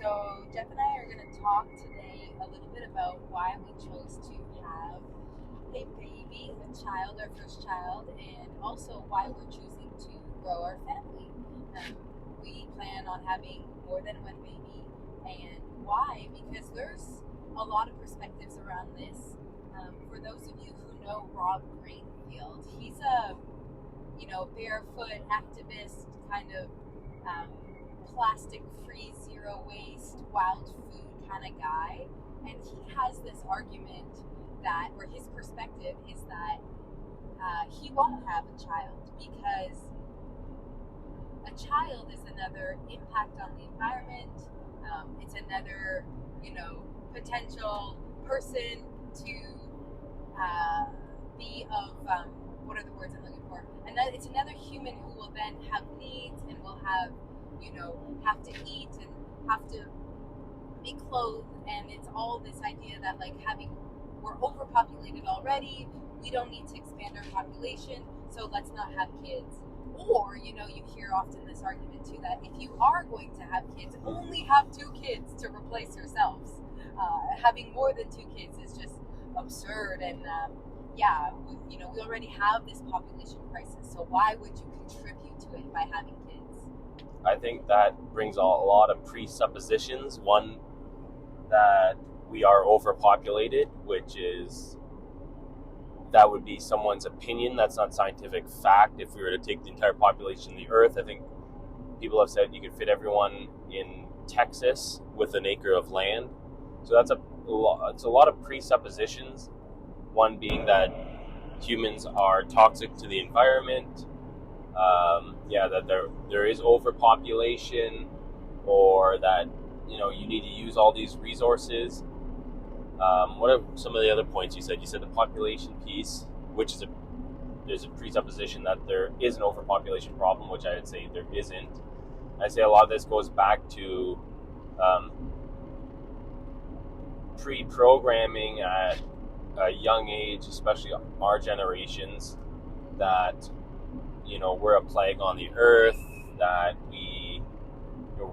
So Jeff and I are going to talk today a little bit about why we chose to have a baby, a child, our first child, and also why we're choosing to grow our family. We plan on having more than one baby, and why? Because there's a lot of perspectives around this. For those of you who know Rob Greenfield, he's a barefoot activist kind of plastic-free, zero-waste, wild food kind of guy, and he has this argument that, or his perspective is that he won't have a child because a child is another impact on the environment. It's another, potential person to be of, what are the words I'm looking for? It's another human who will then have needs and will have to eat and have to be clothed, and it's all this idea that we're overpopulated already, we don't need to expand our population, so let's not have kids. Or, you hear often this argument too that if you are going to have kids, only have 2 kids to replace yourselves. Having more than 2 kids is just absurd, and we already have this population crisis, so why would you contribute to it by having kids? I think that brings a lot of presuppositions. One, that we are overpopulated, that would be someone's opinion. That's not scientific fact. If we were to take the entire population of the earth, I think people have said you could fit everyone in Texas with an acre of land. So it's a lot of presuppositions. One being that humans are toxic to the environment, that there is overpopulation, or that you need to use all these resources. What are some of the other points you said? You said the population piece, which is there's a presupposition that there is an overpopulation problem, which I would say there isn't. I'd say a lot of this goes back to pre-programming at a young age, especially our generations, that we're a plague on the earth, that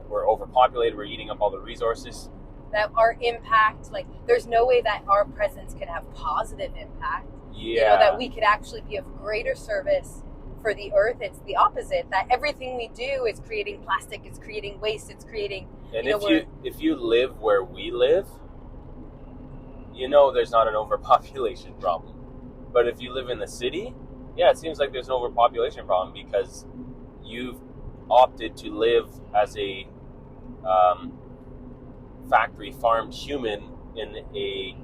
we're overpopulated, we're eating up all the resources. That our impact, there's no way that our presence can have positive impact. Yeah. That we could actually be of greater service for the earth. It's the opposite. That everything we do is creating plastic, it's creating waste, it's creating... And if you live where we live, there's not an overpopulation problem. But if you live in the city, it seems like there's an overpopulation problem because you've opted to live as a factory farmed human in a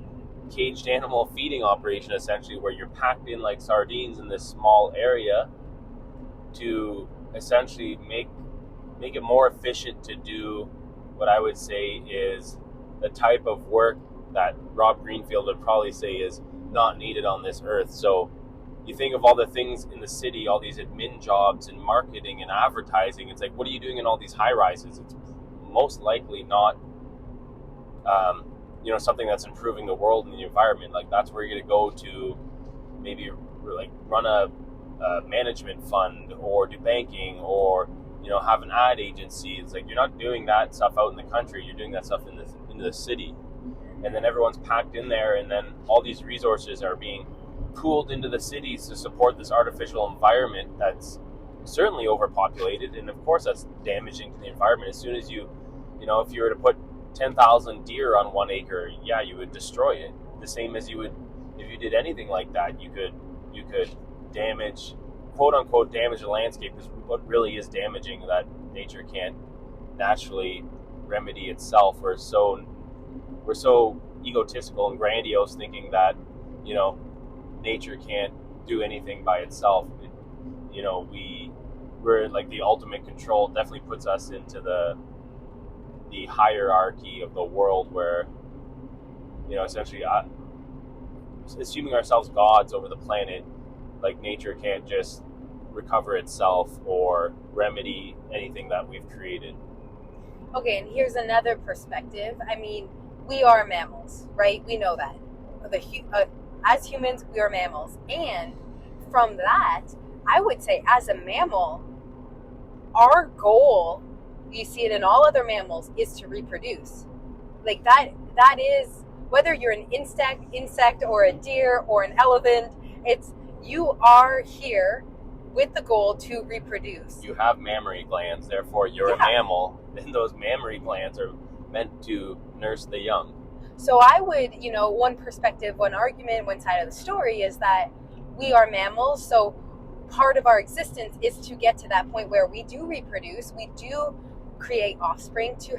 caged animal feeding operation, essentially, where you're packed in like sardines in this small area to essentially make it more efficient to do what I would say is the type of work that Rob Greenfield would probably say is not needed on this earth. So you think of all the things in the city, all these admin jobs and marketing and advertising. It's like, what are you doing in all these high rises? It's most likely not, something that's improving the world and the environment. Like, that's where you're going to go to maybe run a management fund or do banking or, have an ad agency. It's like, you're not doing that stuff out in the country. You're doing that stuff in the city. And then everyone's packed in there, and then all these resources are being pooled into the cities to support this artificial environment that's certainly overpopulated, and of course that's damaging to the environment. As soon as if you were to put 10,000 deer on 1 acre, you would destroy it. The same as you would if you did anything like that. You could damage, quote unquote, damage the landscape, because what really is damaging that nature can't naturally remedy itself. We're so egotistical and grandiose, thinking that nature can't do anything by itself. We're like the ultimate control. It definitely puts us into the hierarchy of the world, where essentially assuming ourselves gods over the planet. Like, nature can't just recover itself or remedy anything that we've created. Okay, and here's another perspective. I mean, we are mammals, right? We know that. As humans, we are mammals. And from that, I would say as a mammal, our goal, you see it in all other mammals, is to reproduce. Like that is, whether you're an insect or a deer or an elephant, you are here with the goal to reproduce. You have mammary glands, therefore you're a mammal, and those mammary glands are meant to nurse the young. So I would, one perspective, one argument, one side of the story is that we are mammals, so part of our existence is to get to that point where we do reproduce, we do create offspring to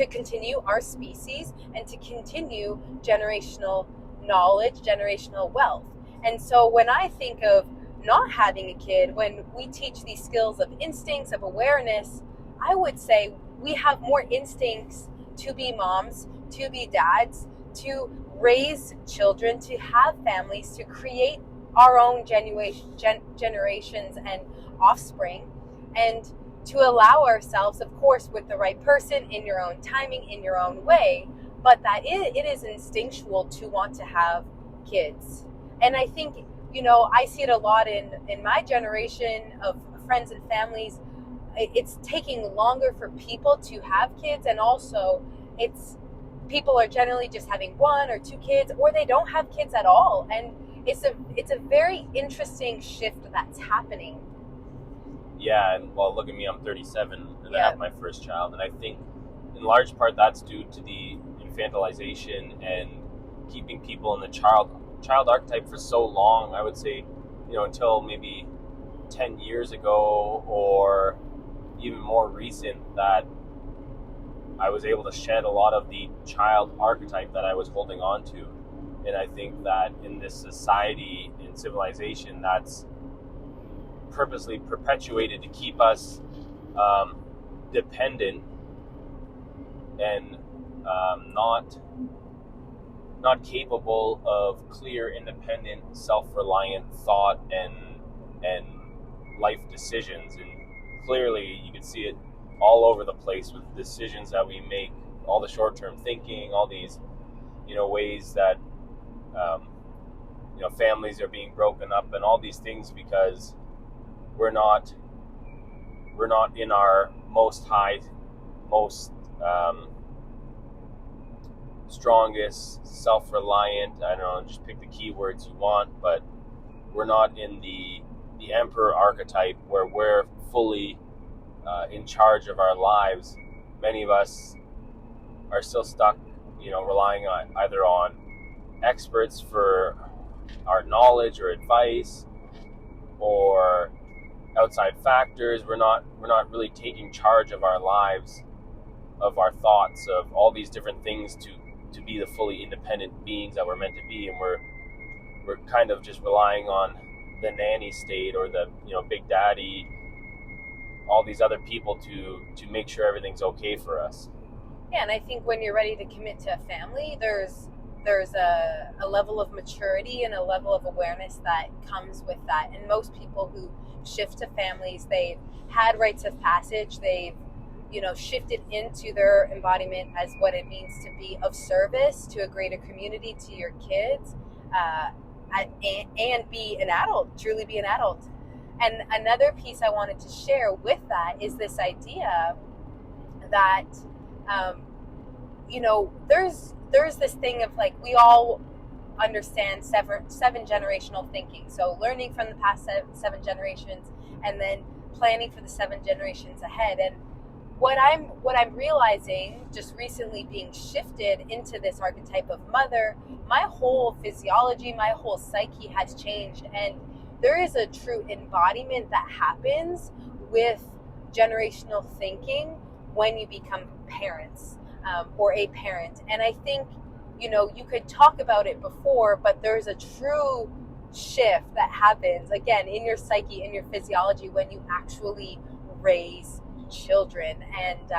continue our species and to continue generational knowledge, generational wealth. And so when I think of not having a kid, when we teach these skills of instincts, of awareness, I would say we have more instincts to be moms, to be dads, to raise children, to have families, to create our own generations and offspring, and to allow ourselves, of course, with the right person, in your own timing, in your own way, but that it is instinctual to want to have kids. And I think, I see it a lot in my generation of friends and families. It's taking longer for people to have kids, and also people are generally just having 1 or 2 kids, or they don't have kids at all. And it's a very interesting shift that's happening. Yeah, and well, look at me, I'm 37 and I have my first child, and I think in large part that's due to the infantilization and keeping people in the child archetype for so long. I would say, until maybe 10 years ago or even more recent, that I was able to shed a lot of the child archetype that I was holding on to. And I think that in this society, in civilization, that's purposely perpetuated to keep us dependent and not capable of clear, independent, self-reliant thought and life decisions. And clearly you can see it all over the place with decisions that we make, all the short-term thinking, all these ways that families are being broken up, and all these things because we're not in our most strongest, self-reliant, I don't know, just pick the keywords you want, but we're not in the emperor archetype where we're fully in charge of our lives. Many of us are still stuck, relying either on experts for our knowledge or advice, or outside factors. We're not really taking charge of our lives, of our thoughts, of all these different things to be the fully independent beings that we're meant to be, and we're kind of just relying on the nanny state or the big daddy, all these other people to make sure everything's okay for us. Yeah, and I think when you're ready to commit to a family, there's a level of maturity and a level of awareness that comes with that. And most people who shift to families, they've had rites of passage, they've shifted into their embodiment as what it means to be of service to a greater community, to your kids, and be an adult, truly be an adult. And another piece I wanted to share with that is this idea that, there's this thing of like, we all understand seven generational thinking. So learning from the past seven generations and then planning for the 7 generations ahead. And what I'm realizing just recently, being shifted into this archetype of mother, my whole physiology, my whole psyche has changed. And there is a true embodiment that happens with generational thinking when you become parents, or a parent. And I think, you could talk about it before, but there's a true shift that happens, again, in your psyche, in your physiology, when you actually raise children. And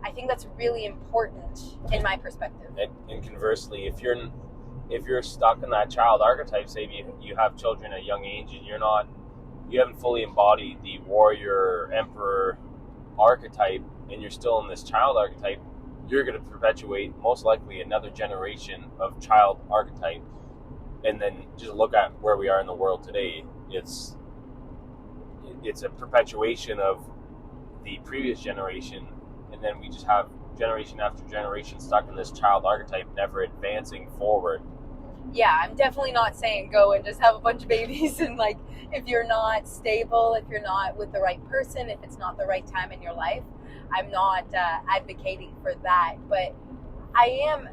I think that's really important in my perspective. And conversely, if you're stuck in that child archetype, say you have children at a young age and you haven't fully embodied the warrior, emperor archetype, and you're still in this child archetype, you're going to perpetuate most likely another generation of child archetype. And then just look at where we are in the world today. It's a perpetuation of the previous generation, and then we just have generation after generation stuck in this child archetype, never advancing forward. Yeah, I'm definitely not saying go and just have a bunch of babies and like if you're not stable, if you're not with the right person, if it's not the right time in your life, I'm not advocating for that. But I am,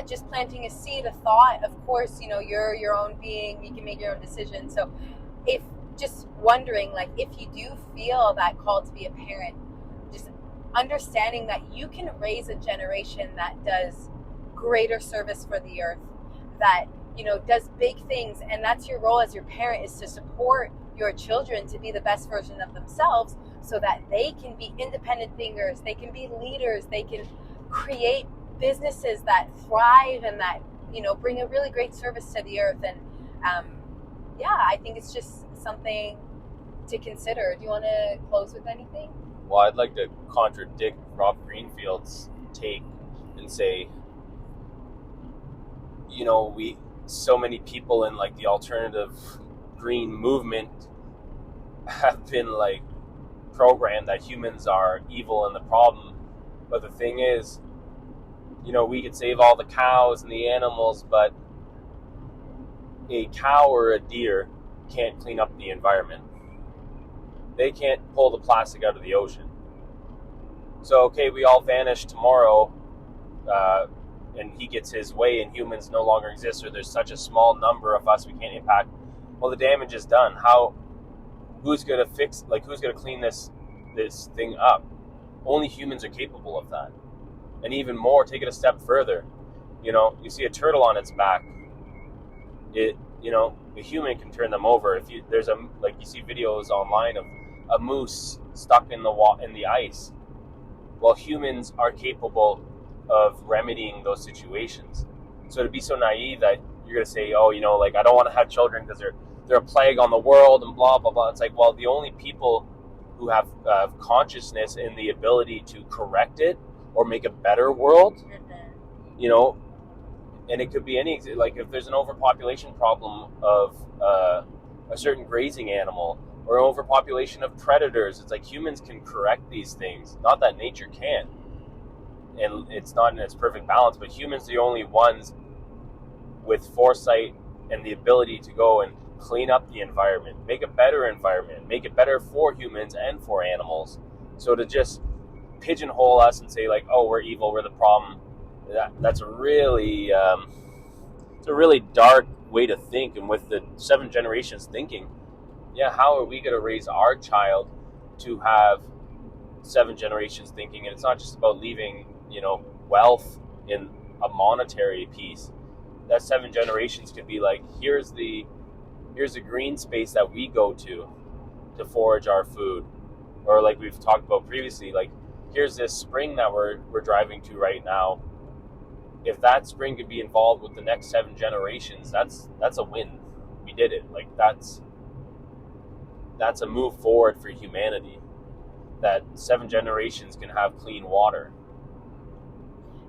just planting a seed, a thought. Of course, you know, you're your own being, you can make your own decisions. So if just wondering, like, if you do feel that call to be a parent, just understanding that you can raise a generation that does greater service for the earth, that, you know, does big things, and that's your role as your parent, is to support your children to be the best version of themselves so that they can be independent thinkers, they can be leaders, they can create businesses that thrive and that, you know, bring a really great service to the earth. And I think it's just something to consider. Do you want to close with anything? Well, I'd like to contradict Rob Greenfield's take and say, you know, so many people in like the alternative green movement have been like programmed that humans are evil and the problem. But the thing is, you know, we could save all the cows and the animals, but a cow or a deer can't clean up the environment. They can't pull the plastic out of the ocean. So, okay, we all vanish tomorrow, and he gets his way and humans no longer exist, or there's such a small number of us we can't impact. Well, the damage is done. Who's going to clean this thing up? Only humans are capable of that. And even more, take it a step further. You know, you see a turtle on its back. A human can turn them over. You see videos online of a moose stuck in the ice. Well, humans are capable of remedying those situations. So to be so naive that you're going to say, oh, you know, like, I don't want to have children because they're a plague on the world and blah, blah, blah. It's like, well, the only people who have consciousness and the ability to correct it or make a better world, you know, and it could be like if there's an overpopulation problem of a certain grazing animal or an overpopulation of predators, it's like humans can correct these things. Not that nature can't. And it's not in its perfect balance, but humans are the only ones with foresight and the ability to go and clean up the environment, make a better environment, make it better for humans and for animals. So to just pigeonhole us and say like, oh, we're evil, we're the problem, that's a really dark way to think. And with the 7 generations thinking, how are we going to raise our child to have 7 generations thinking? And it's not just about leaving, you know, wealth in a monetary piece. That 7 generations could be like, here's the green space that we go to forage our food. Or like we've talked about previously, like, here's this spring that we're driving to right now. If that spring could be involved with the next 7 generations, that's a win. We did it. Like, that's a move forward for humanity. That 7 generations can have clean water.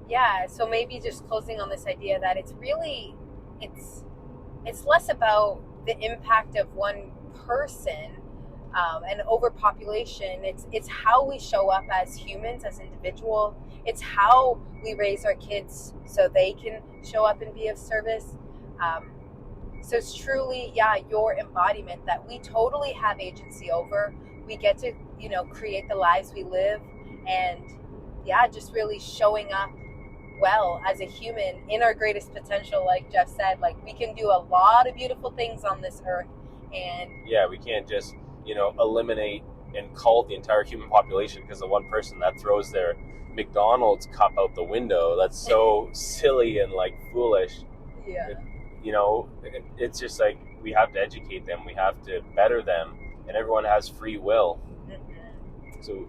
Yeah, so maybe just closing on this idea that it's less about the impact of one person and overpopulation. It's how we show up as humans, as individuals. It's how we raise our kids so they can show up and be of service. So it's truly, your embodiment that we totally have agency over. We get to, you know, create the lives we live, and just really showing up well as a human in our greatest potential. Like Jeff said, like, we can do a lot of beautiful things on this earth, and we can't just, you know, eliminate and cull the entire human population because of one person that throws their McDonald's cup out the window. That's so silly and like foolish. You know, it's just like, we have to educate them, we have to better them, and everyone has free will. So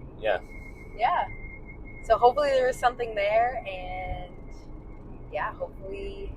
so hopefully there was something there, and hopefully